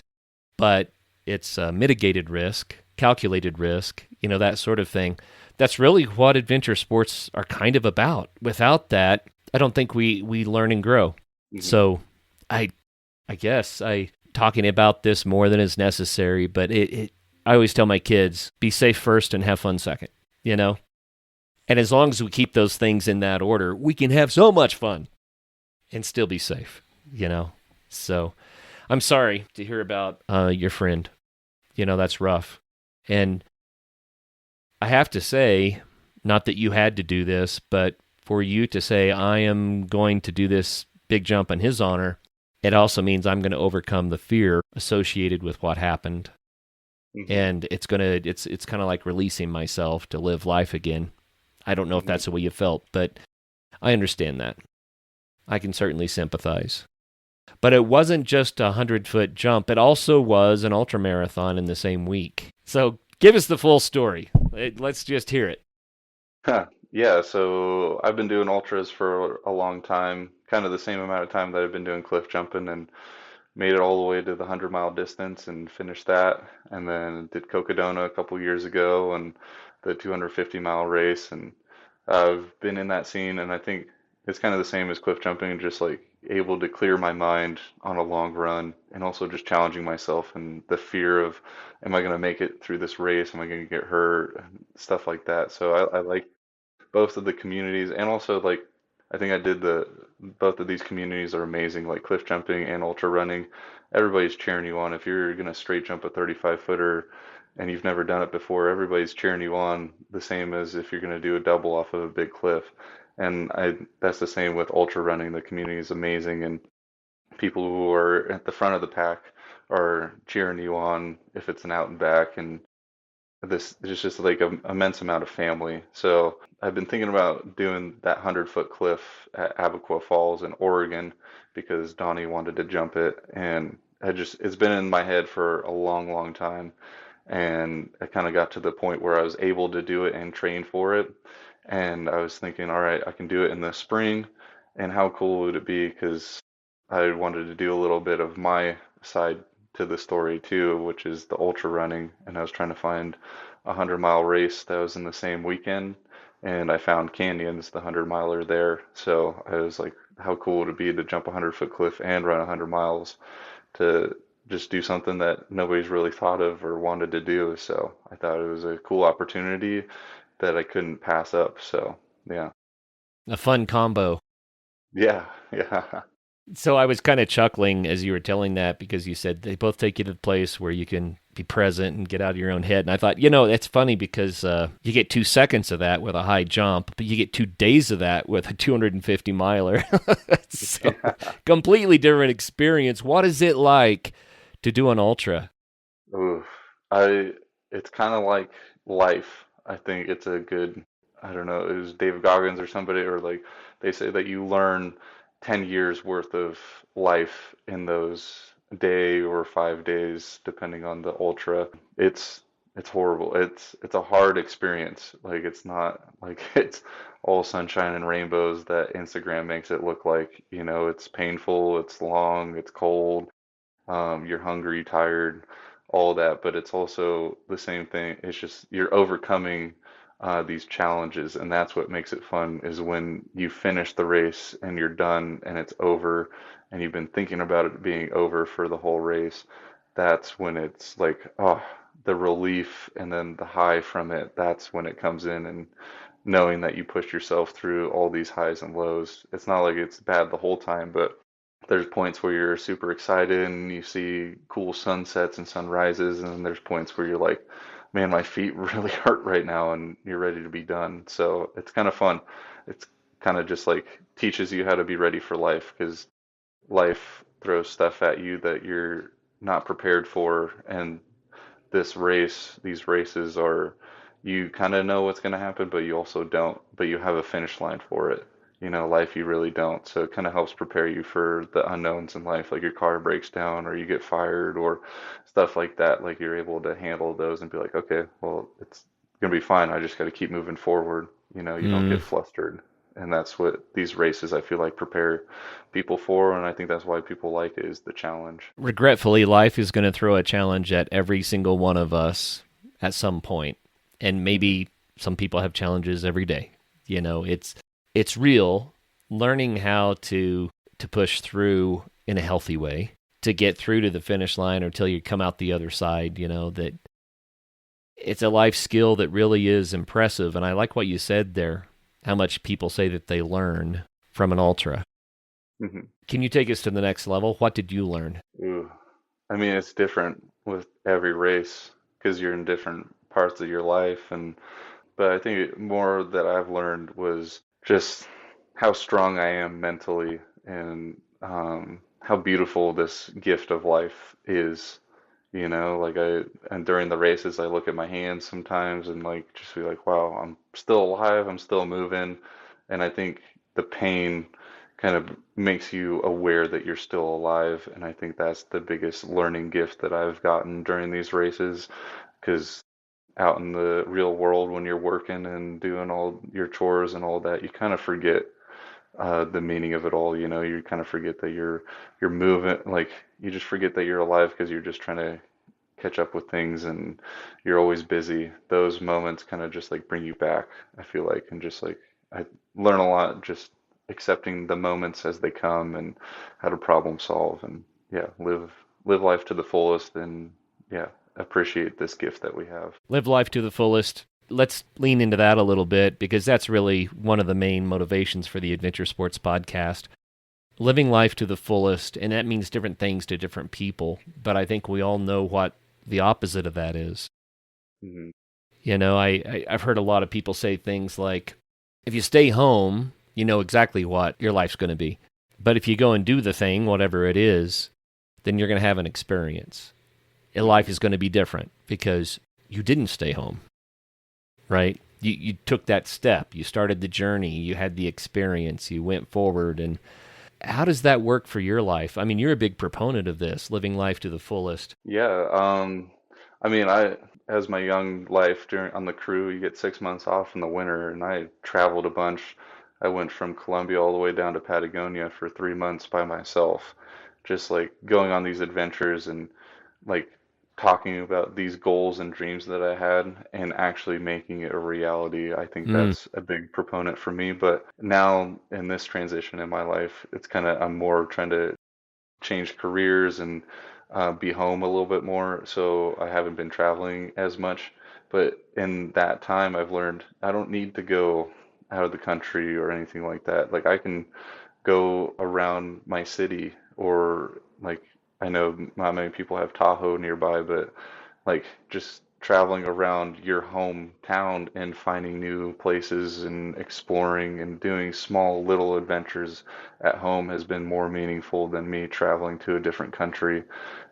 but it's a mitigated risk, calculated risk, that sort of thing. That's really what adventure sports are kind of about. Without that, I don't think we learn and grow. Mhm. So I guess I talking about this more than is necessary, but I always tell my kids, be safe first and have fun second, And as long as we keep those things in that order, we can have so much fun and still be safe, So I'm sorry to hear about your friend. That's rough. And I have to say, not that you had to do this, but for you to say, I am going to do this big jump in his honor, it also means I'm going to overcome the fear associated with what happened. Mhm. And it's kind of like releasing myself to live life again. I don't know if that's the way you felt, but I understand that. I can certainly sympathize. But it wasn't just a 100-foot jump. It also was an ultramarathon in the same week. So give us the full story. Let's just hear it. Huh. Yeah, so I've been doing ultras for a long time, kind of the same amount of time that I've been doing cliff jumping, and made it all the way to the 100-mile distance and finished that. And then did Cocodona a couple years ago and the 250-mile race. And I've been in that scene, and I think it's kind of the same as cliff jumping, just like able to clear my mind on a long run and also just challenging myself and the fear of, am I going to make it through this race? Am I going to get hurt? Stuff like that. So I like both of the communities, and also like I think I did the both of these communities are amazing, like cliff jumping and ultra running. Everybody's cheering you on. If you're gonna straight jump a 35 footer and you've never done it before, everybody's cheering you on the same as if you're gonna do a double off of a big cliff. And I that's the same with ultra running. The community is amazing, and people who are at the front of the pack are cheering you on if it's an out and back, and this there's just like an immense amount of family. So I've been thinking about doing that 100-foot cliff at Abaquah Falls in Oregon because Donnie wanted to jump it, and it's been in my head for a long, long time. And I kind of got to the point where I was able to do it and train for it. And I was thinking, all right, I can do it in the spring. And how cool would it be? Because I wanted to do a little bit of my side to the story too, which is the ultra running. And I was trying to find a 100-mile race that was in the same weekend. And I found Canyons, the 100-miler there. So I was like, how cool would it be to jump a 100-foot cliff and run 100 miles to just do something that nobody's really thought of or wanted to do. So I thought it was a cool opportunity that I couldn't pass up. So yeah. A fun combo. Yeah, yeah. So I was kind of chuckling as you were telling that because you said they both take you to the place where you can be present and get out of your own head. And I thought, it's funny because you get 2 seconds of that with a high jump, but you get 2 days of that with a 250 miler. So completely different experience. What is it like to do an ultra? Oof. It's kind of like life. I think it's a good, I don't know, it was David Goggins or somebody, or like they say that you learn 10 years worth of life in those day or 5 days, depending on the ultra. It's horrible. It's a hard experience. Like it's not like it's all sunshine and rainbows that Instagram makes it look like. It's painful, it's long, it's cold, you're hungry, tired, all that, but it's also the same thing. It's just you're overcoming these challenges, and that's what makes it fun is when you finish the race and you're done and it's over, and you've been thinking about it being over for the whole race. That's when it's like, oh, the relief and then the high from it. That's when it comes in, and knowing that you pushed yourself through all these highs and lows. It's not like it's bad the whole time, but there's points where you're super excited and you see cool sunsets and sunrises, and then there's points where you're like, man, my feet really hurt right now, and you're ready to be done. So it's kind of fun. It's kind of just like teaches you how to be ready for life because life throws stuff at you that you're not prepared for. And these races are, you kind of know what's going to happen, but you also don't, but you have a finish line for it. life you really don't. So it kind of helps prepare you for the unknowns in life, like your car breaks down or you get fired or stuff like that. Like you're able to handle those and be like, okay, well, it's gonna be fine. I just got to keep moving forward. You don't Mm. get flustered. And that's what these races I feel like prepare people for, and I think that's why people like it, is the challenge. Regretfully, life is going to throw a challenge at every single one of us at some point, and Hmm. maybe some people have challenges every day. It's real. Learning how to push through in a healthy way to get through to the finish line or till you come out the other side. That it's a life skill that really is impressive. And I like what you said there, how much people say that they learn from an ultra. Hmm. Can you take us to the next level? What did you learn? Ooh. I mean, it's different with every race because you're in different parts of your life, but I think more that I've learned was just how strong I am mentally and how beautiful this gift of life is. And during the races, I look at my hands sometimes and like just be like, wow, I'm still alive, I'm still moving. And I think the pain kind of makes you aware that you're still alive. And I think that's the biggest learning gift that I've gotten during these races. Because out in the real world, when you're working and doing all your chores and all that, you kind of forget the meaning of it all. You kind of forget that you're moving, like you just forget that you're alive because you're just trying to catch up with things and you're always busy. Those moments kind of just like bring you back, I feel like, and just like I learn a lot just accepting the moments as they come and how to problem solve and yeah, live life to the fullest and yeah, appreciate this gift that we have. Live life to the fullest. Let's lean into that a little bit because that's really one of the main motivations for the Adventure Sports podcast. Living life to the fullest, and that means different things to different people, but I think we all know what the opposite of that is. Hmm. I've heard a lot of people say things like, if you stay home, you know exactly what your life's going to be. But if you go and do the thing, whatever it is, then you're going to have an experience. And life Hmm. is going to be different because you didn't stay home, right? You took that step. You started the journey. You had the experience. You went forward. And how does that work for your life? I mean, you're a big proponent of this, living life to the fullest. Yeah, I mean, as my young life during on the crew, you get 6 months off in the winter, and I traveled a bunch. I went from Colombia all the way down to Patagonia for 3 months by myself, just like going on these adventures and like talking about these goals and dreams that I had and actually making it a reality. I think Mm, that's a big proponent for me. But now in this transition in my life, it's kind of I'm more trying to change careers and be home a little bit more. So I haven't been traveling as much. But in that time, I've learned I don't need to go out of the country or anything like that. Like I can go around my city or like I know not many people have Tahoe nearby, but like just traveling around your hometown and finding new places and exploring and doing small little adventures at home has been more meaningful than me traveling to a different country.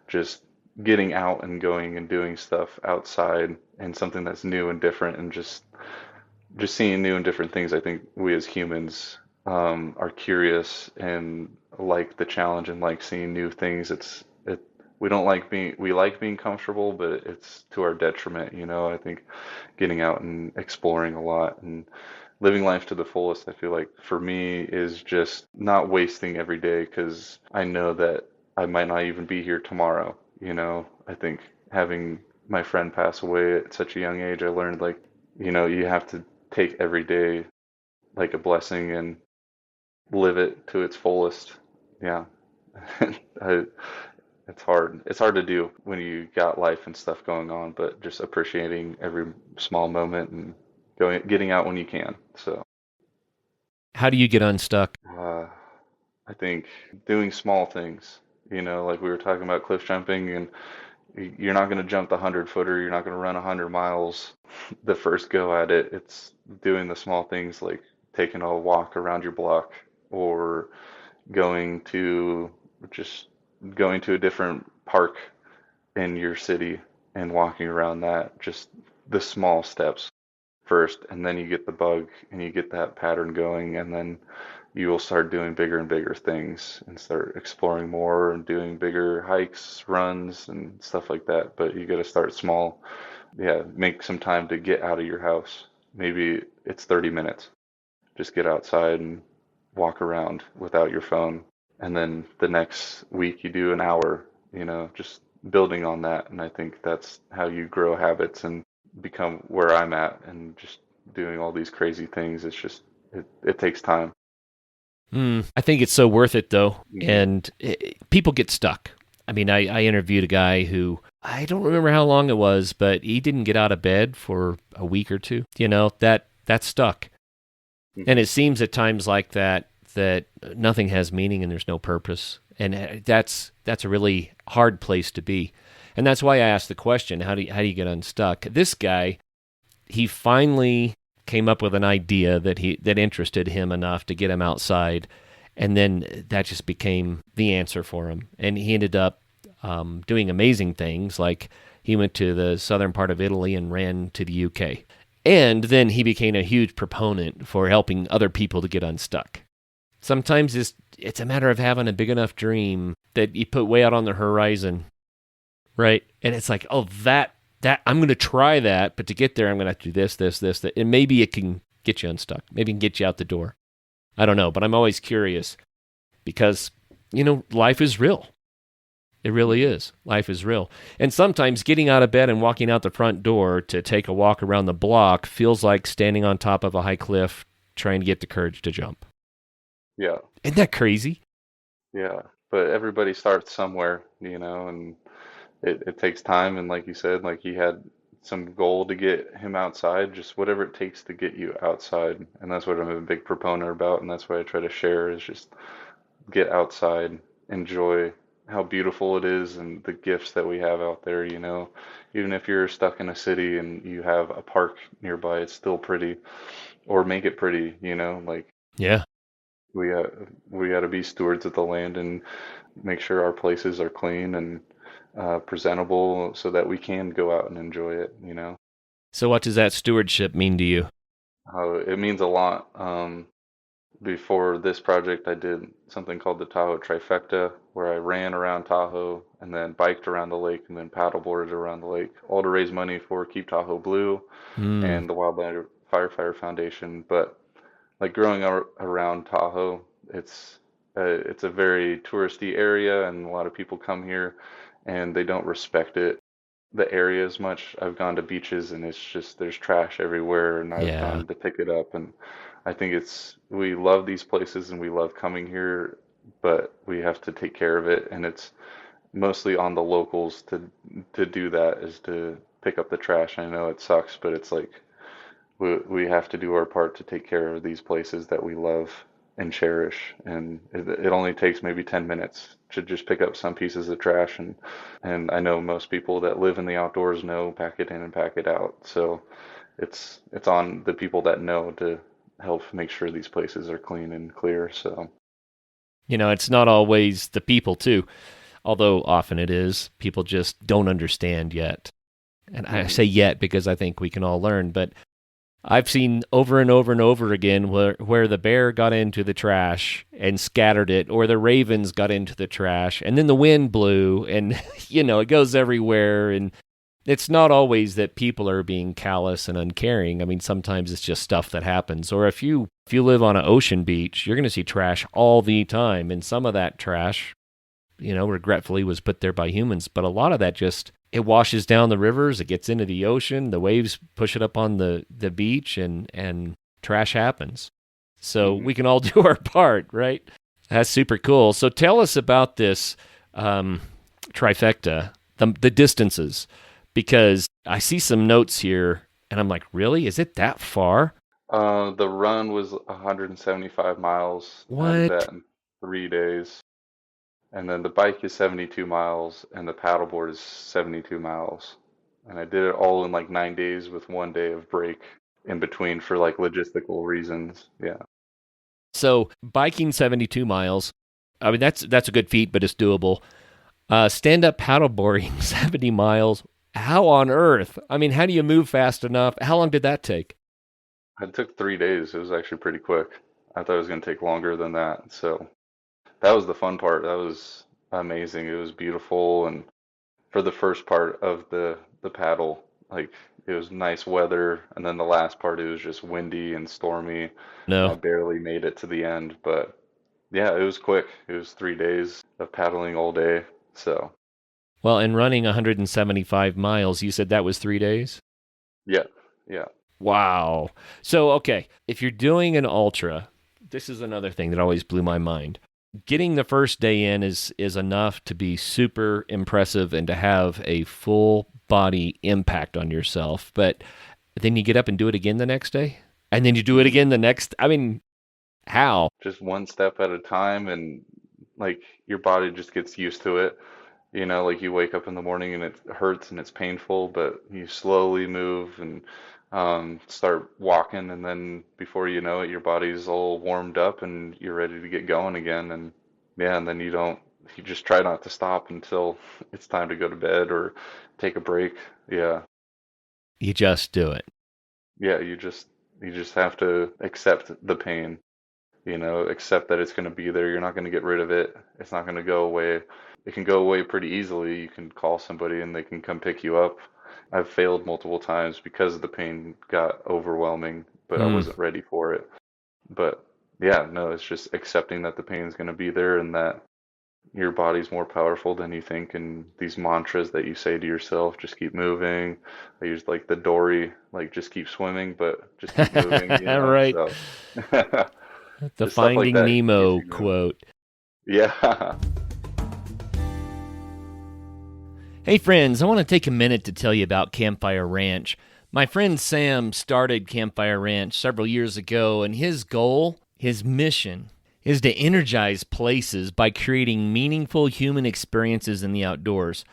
Just getting out and going and doing stuff outside and something that's new and different and just seeing new and different things. I think we as humans are curious and like the challenge and like seeing new things. We don't like we like being comfortable, but it's to our detriment. I think getting out and exploring a lot and living life to the fullest, I feel like for me is just not wasting every day because I know that I might not even be here tomorrow. I think having my friend pass away at such a young age, I learned like, you have to take every day like a blessing and live it to its fullest. Yeah. I, it's hard. It's hard to do when you got life and stuff going on, but just appreciating every small moment and getting out when you can. So, how do you get unstuck? uh, I think doing small things, like we were talking about cliff jumping and you're not going to jump the 100 footer. You're not going to run 100 miles the first go at it. It's doing the small things like taking a walk around your block or going to just going to a different park in your city and walking around that. Just the small steps. first, and then you get the bug and you get that pattern going, and then you will start doing bigger and bigger things and start exploring more and doing bigger hikes, runs, and stuff like that. But you got to start small. Yeah, make some time to get out of your house. Maybe it's 30 minutes. Just get outside and walk around without your phone. And then the next week you do an hour, just building on that. And I think that's how you grow habits and become where I'm at, and just doing all these crazy things. It's just, it takes time. I think it's so worth it, though. Mhm. And people get stuck. I mean, I interviewed a guy who, I don't remember how long it was, but he didn't get out of bed for a week or two. That stuck. And it seems at times like that nothing has meaning and there's no purpose. And that's a really hard place to be. And that's why I asked the question, how do you get unstuck? This guy, he finally came up with an idea that interested him enough to get him outside, and then that just became the answer for him. And he ended up doing amazing things, like he went to the southern part of Italy and ran to the UK. And then he became a huge proponent for helping other people to get unstuck. Sometimes it's a matter of having a big enough dream that you put way out on the horizon, right? And it's like, oh, that I'm going to try that, but to get there, I'm going to have to do this, that. And maybe it can get you unstuck. Maybe it can get you out the door. I don't know, but I'm always curious because, life is real. It really is. Life is real. And sometimes getting out of bed and walking out the front door to take a walk around the block feels like standing on top of a high cliff trying to get the courage to jump. Yeah. Isn't that crazy? Yeah. But everybody starts somewhere, and it takes time. And like you said, like he had some goal to get him outside, just whatever it takes to get you outside. And that's what I'm a big proponent about. And that's what I try to share is just get outside, enjoy how beautiful it is and the gifts that we have out there, even if you're stuck in a city and you have a park nearby, it's still pretty, or make it pretty, like yeah, we got to be stewards of the land and make sure our places are clean and presentable so that we can go out and enjoy it, So what does that stewardship mean to you? It means a lot. Before this project, I did something called the Tahoe Trifecta, where I ran around Tahoe and then biked around the lake and then paddleboarded around the lake, all to raise money for Keep Tahoe Blue and the Wildland Firefighter Foundation. But like growing around Tahoe, it's a very touristy area, and a lot of people come here and they don't respect the area as much. I've gone to beaches and it's just there's trash everywhere, and I've gone to pick it up, and I think we love these places and we love coming here, but we have to take care of it, and it's mostly on the locals to do that, is to pick up the trash. I know it sucks, but it's like we have to do our part to take care of these places that we love and cherish, and it only takes maybe 10 minutes to just pick up some pieces of trash, and I know most people that live in the outdoors know pack it in and pack it out. So it's on the people that know to help make sure these places are clean and clear. So it's not always the people too, although often it is. People just don't understand yet. And I say yet because I think we can all learn, but I've seen over and over and over again where the bear got into the trash and scattered it, or the ravens got into the trash, and then the wind blew, and it goes everywhere. And it's not always that people are being callous and uncaring. I mean, sometimes it's just stuff that happens. Or if you live on an ocean beach, you're going to see trash all the time, and some of that trash, regretfully was put there by humans, but a lot of that just it washes down the rivers, it gets into the ocean, the waves push it up on the beach, and trash happens. So we can all do our part, right? That's super cool. So tell us about this trifecta, the distances, because I see some notes here, and I'm like, really? Is it that far? The run was 175 miles. What? I did that in 3 days. And then the bike is 72 miles, and the paddleboard is 72 miles. And I did it all in like 9 days with 1 day of break in between for like logistical reasons. Yeah. So biking 72 miles, I mean, that's a good feat, but it's doable. Stand-up paddleboarding 70 miles. How on earth? I mean, how do you move fast enough? How long did that take? It took 3 days. It was actually pretty quick. I thought it was going to take longer than that. So that was the fun part. That was amazing. It was beautiful, and for the first part of the paddle, like it was nice weather, and then the last part it was just windy and stormy. I No. barely made it to the end, but yeah, it was quick. It was 3 days of paddling all day. So Well, and running 175 miles, you said that was 3 days? yeah, yeah. Wow. So, okay, if you're doing an ultra, this is another thing that always blew my mind. Getting the first day in is enough to be super impressive and to have a full body impact on yourself. But then you get up and do it again the next day, and then you do it again the next. I mean, how? Just one step at a time, and like your body just gets used to it. Like you wake up in the morning and it hurts and it's painful, but you slowly move and start walking, and then before you know it, your body's all warmed up and you're ready to get going again. And yeah, and then you just try not to stop until it's time to go to bed or take a break. Yeah, You just do it. yeah, you just have to accept the pain. Accept that it's going to be there. You're not going to get rid of it. It's not going to go away. It can go away pretty easily. You can call somebody and they can come pick you up. I've failed multiple times because the pain got overwhelming, but I Mm. wasn't ready for it. But yeah, no, it's just accepting that the pain is going to be there and that your body's more powerful than you think. And these mantras that you say to yourself, just keep moving. I use like the Dory, like just keep swimming, but just keep moving. Right. So The just stuff like Finding that keeps Nemo you moving. quote. Yeah. Hey, friends, I want to take a minute to tell you about Campfire Ranch. My friend Sam started Campfire Ranch several years ago, and his goal, his mission, is to energize places by creating meaningful human experiences in the outdoors.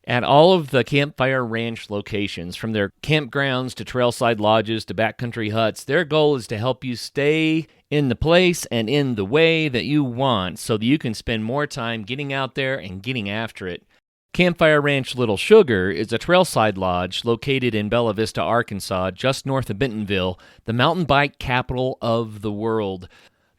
At all of the Campfire Ranch locations, from their campgrounds to trailside lodges to backcountry huts, their goal is to help you stay in the place and in the way that you want so that you can spend more time getting out there and getting after it. Campfire Ranch Little Sugar is a trailside lodge located in Bella Vista, Arkansas, just north of Bentonville, the mountain bike capital of the world.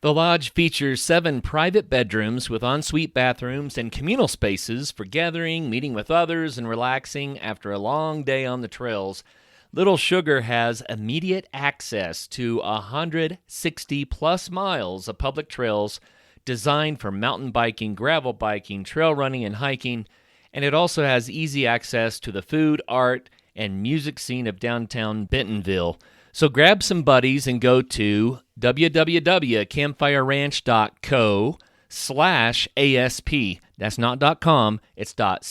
The lodge features 7 private bedrooms with ensuite bathrooms and communal spaces for gathering, meeting with others, and relaxing after a long day on the trails. Little Sugar has immediate access to 160 plus miles of public trails designed for mountain biking, gravel biking, trail running, and hiking. And it also has easy access to the food, art, and music scene of downtown Bentonville. So grab some buddies and go to www.campfireranch.co/ASP. That's not .com, it's .co/ASP,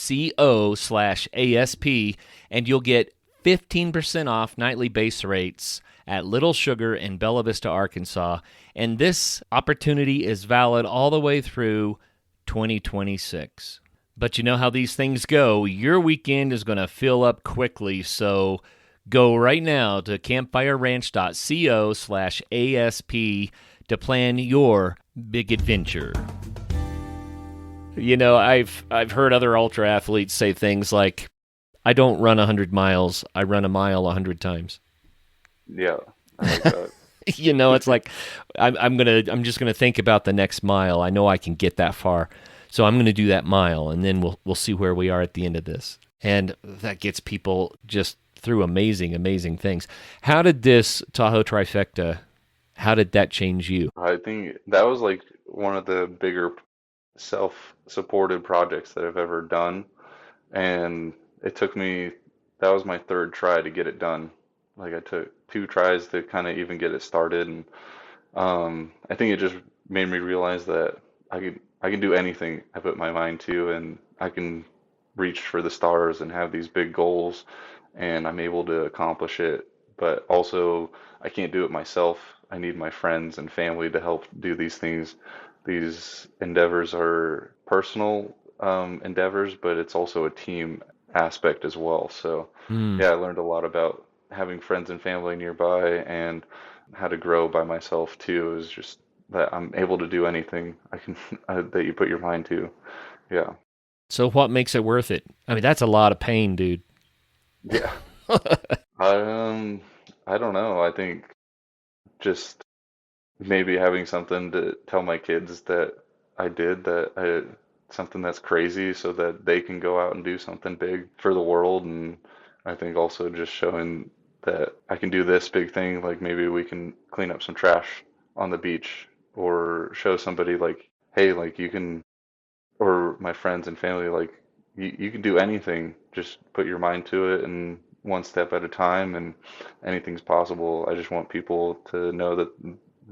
and you'll get 15% off nightly base rates at Little Sugar in Bella Vista, Arkansas. And this opportunity is valid all the way through 2026. But you know how these things go. Your weekend is going to fill up quickly, so go right now to campfireranch.co/ASP to plan your big adventure. I've heard other ultra athletes say things like, I don't run 100 miles, I run a mile 100 times. Yeah. I like that. It's like I'm just gonna think about the next mile. I know I can get that far. So I'm going to do that mile, and then we'll see where we are at the end of this. And that gets people just through amazing, amazing things. How did this Tahoe trifecta, how did that change you? I think that was like one of the bigger self-supported projects that I've ever done. And it took me, that was my third try to get it done. Like I took 2 tries to kind of even get it started. And I think it just made me realize that I can do anything I put my mind to, and I can reach for the stars and have these big goals, and I'm able to accomplish it. But also, I can't do it myself. I need my friends and family to help do these things. These endeavors are personal endeavors, but it's also a team aspect as well. So, Mm. yeah, I learned a lot about having friends and family nearby and how to grow by myself too. Is just that I'm able to do anything I can that you put your mind to. Yeah. So what makes it worth it? I mean, that's a lot of pain, dude. Yeah. Um, I don't know. I think just maybe having something to tell my kids that I did something that's crazy so that they can go out and do something big for the world. And I think also just showing that I can do this big thing, like maybe we can clean up some trash on the beach, or show somebody like, hey, like you can, or my friends and family, like you can do anything, just put your mind to it and one step at a time, and anything's possible. I just want people to know that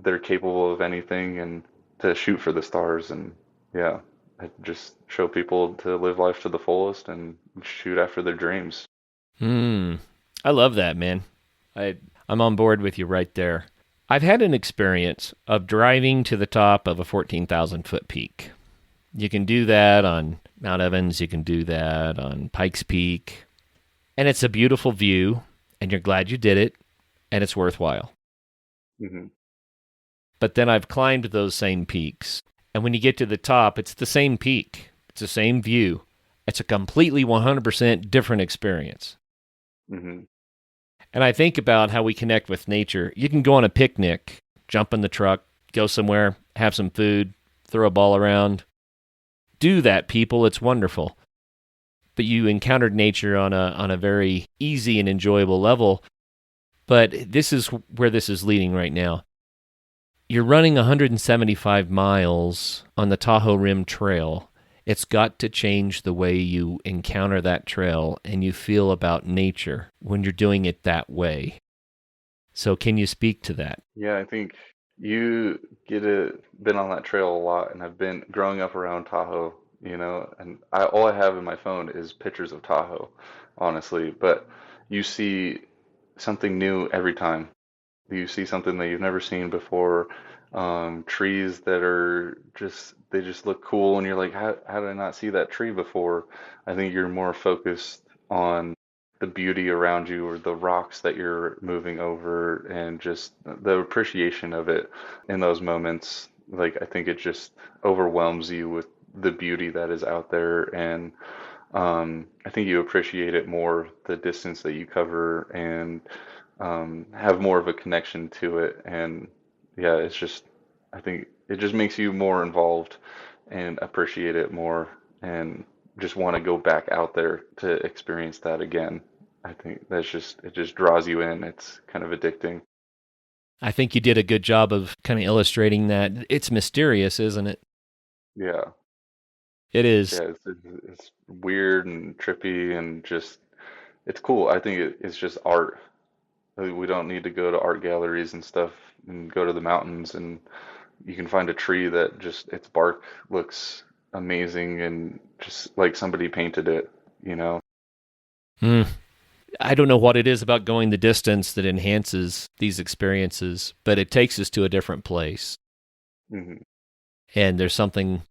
they're capable of anything and to shoot for the stars. And yeah, I just show people to live life to the fullest and shoot after their dreams. I love that, man. I'm on board with you right there. I've had an experience of driving to the top of a 14,000 foot peak. You can do that on Mount Evans, you can do that on Pikes Peak, and it's a beautiful view, and you're glad you did it, and it's worthwhile. Hmm. But then I've climbed those same peaks, and when you get to the top, it's the same peak, it's the same view. It's a completely 100% different experience. Hmm. And I think about how we connect with nature. You can go on a picnic, jump in the truck, go somewhere, have some food, throw a ball around. Do that, people. It's wonderful. But you encountered nature on a very easy and enjoyable level. But this is where this is leading right now. You're running 175 miles on the Tahoe Rim Trail. It's got to change the way you encounter that trail and you feel about nature when you're doing it that way. So can you speak to that? Yeah, I think you been on that trail a lot, and have been growing up around Tahoe, and all I have in my phone is pictures of Tahoe, honestly. But you see something new every time. You see something that you've never seen before. Trees that they just look cool, and you're like, how did I not see that tree before? I think you're more focused on the beauty around you, or the rocks that you're moving over, and just the appreciation of it in those moments. Like, I think it just overwhelms you with the beauty that is out there. And I think you appreciate it more the distance that you cover, and have more of a connection to it. And yeah, I think it just makes you more involved and appreciate it more, and just want to go back out there to experience that again. I think it just draws you in. It's kind of addicting. I think you did a good job of kind of illustrating that. It's mysterious, isn't it? Yeah. It is. Yeah, it's weird and trippy, and just it's cool. I think it's just art. We don't need to go to art galleries and stuff and go to the mountains, and you can find a tree that just its bark looks amazing and just like somebody painted it. Mm. I don't know what it is about going the distance that enhances these experiences, but it takes us to a different place. Hmm. And there's something,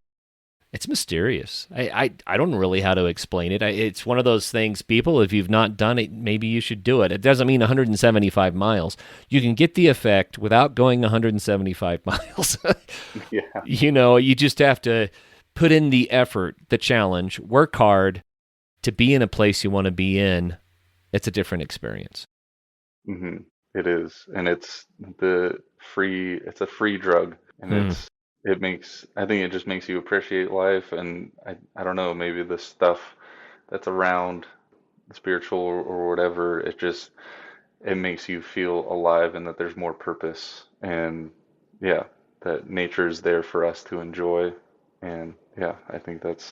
it's mysterious. I don't know really how to explain it. It's one of those things, people, if you've not done it, maybe you should do it. It doesn't mean 175 miles. You can get the effect without going 175 miles. Yeah. You just have to put in the effort, the challenge, work hard to be in a place you want to be in. It's a different experience. Hmm. It is, and it's a free drug, and Mm. I think it just makes you appreciate life. And I don't know, maybe the stuff that's around spiritual, or whatever, it makes you feel alive, and that there's more purpose. And yeah, that nature is there for us to enjoy. And yeah, I think that's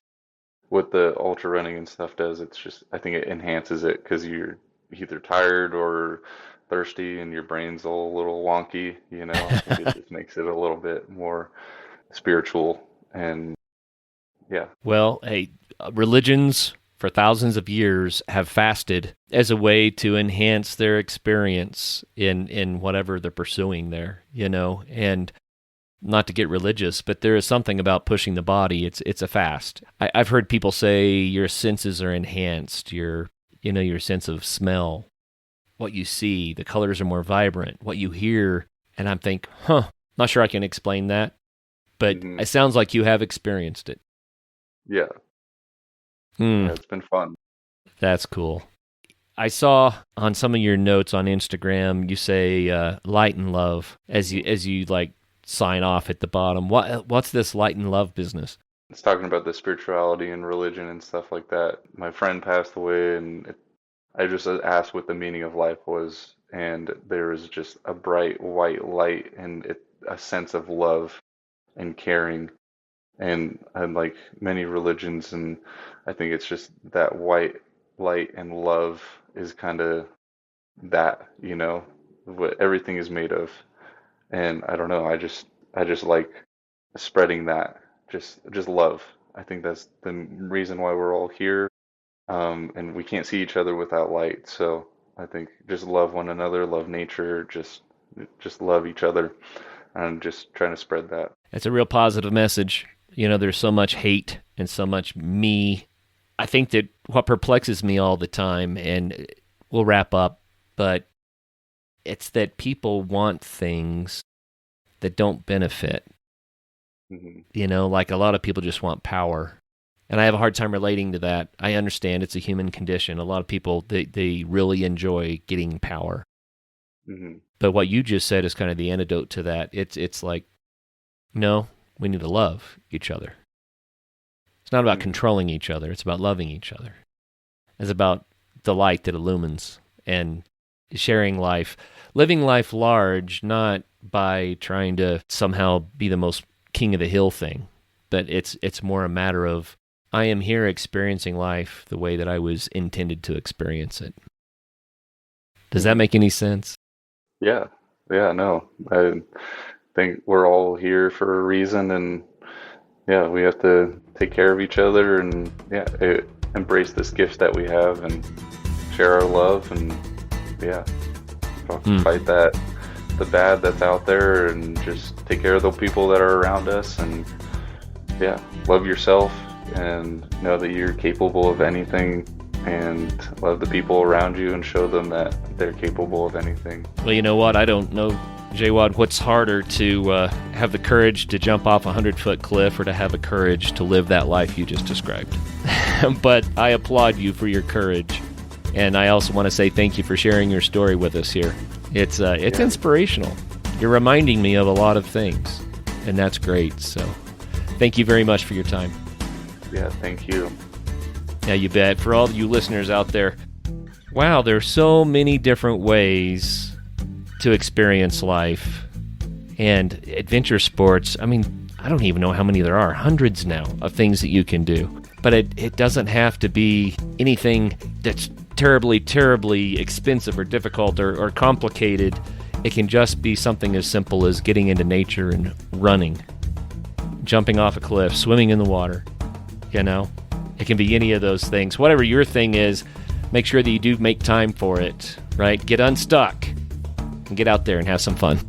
what the ultra running and stuff does. I think it enhances it, because you're either tired or thirsty, and your brain's all a little wonky. I think it just makes it a little bit more spiritual. And yeah. Well, hey, religions for thousands of years have fasted as a way to enhance their experience in whatever they're pursuing there, and not to get religious, but there is something about pushing the body. It's a fast. I've heard people say your senses are enhanced, your sense of smell, what you see, the colors are more vibrant, what you hear, and I'm think, not sure I can explain that, but Hmm. it sounds like you have experienced it. Yeah. Hmm. Yeah, it's been fun. That's cool. I saw on some of your notes on Instagram, you say light and love as you like sign off at the bottom. What's this light and love business? It's talking about the spirituality and religion and stuff like that. My friend passed away, and I just asked what the meaning of life was, and there was just a bright white light and a sense of love and caring, and like many religions, and I think it's just that white light and love is kind of that, what everything is made of. And I don't know, I just like spreading that, just love. I think that's the reason why we're all here. And we can't see each other without light. So I think just love one another, love nature, just love each other, and just trying to spread that. It's a real positive message. There's so much hate and so much me. I think that what perplexes me all the time, and we'll wrap up, but it's that people want things that don't benefit. Mm-hmm. Like a lot of people just want power. And I have a hard time relating to that. I understand it's a human condition. A lot of people, they really enjoy getting power. Mm-hmm. But what you just said is kind of the antidote to that. It's like, no, we need to love each other. It's not about controlling each other. It's about loving each other. It's about the light that illumines and sharing life, living life large, not by trying to somehow be the most king of the hill thing, but it's more a matter of, I am here experiencing life the way that I was intended to experience it. Does that make any sense? Yeah, no. I think we're all here for a reason, and yeah, we have to take care of each other, and embrace this gift that we have, and share our love, and fight the bad that's out there, and just take care of the people that are around us, and love yourself, and know that you're capable of anything, and love the people around you, and show them that they're capable of anything. Well, you know what? I don't know, Jawad, what's harder, to have the courage to jump off a 100-foot cliff, or to have the courage to live that life you just described. But I applaud you for your courage, and I also want to say thank you for sharing your story with us here. It's inspirational. You're reminding me of a lot of things, and that's great. So thank you very much for your time. Yeah, thank you. Yeah, you bet. For all of you listeners out there, wow, there's so many different ways to experience life. And adventure sports, I mean, I don't even know how many there are, hundreds now of things that you can do. But it doesn't have to be anything that's terribly, terribly expensive or difficult or complicated. It can just be something as simple as getting into nature and running, jumping off a cliff, swimming in the water. It can be any of those things. Whatever your thing is, make sure that you do make time for it, right? Get unstuck and get out there and have some fun.